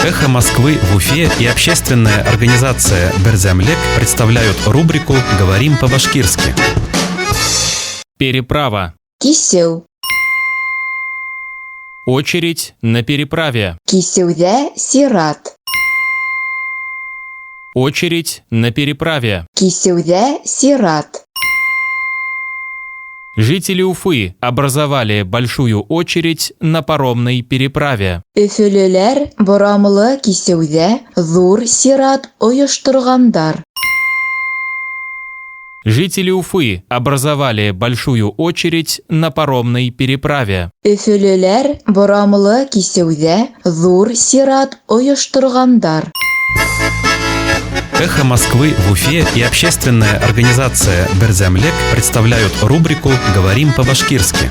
«Эхо Москвы» в Уфе и общественная организация «Берзямлек» представляют рубрику «Говорим по-башкирски». Переправа. Кисеу. Очередь на переправе. Кисеудә сират. Очередь на переправе. Кисеудә сират. Жители Уфы образовали большую очередь на паромной переправе. Өфөлөләр борамлы кисеудә зур сират оештыргандар. Жители Уфы образовали большую очередь на паромной переправе. Өфөлөләр борамлы кисеудә зур сират оештыргандар. «Эхо Москвы» в Уфе и общественная организация «Берзямлек» представляют рубрику «Говорим по-башкирски».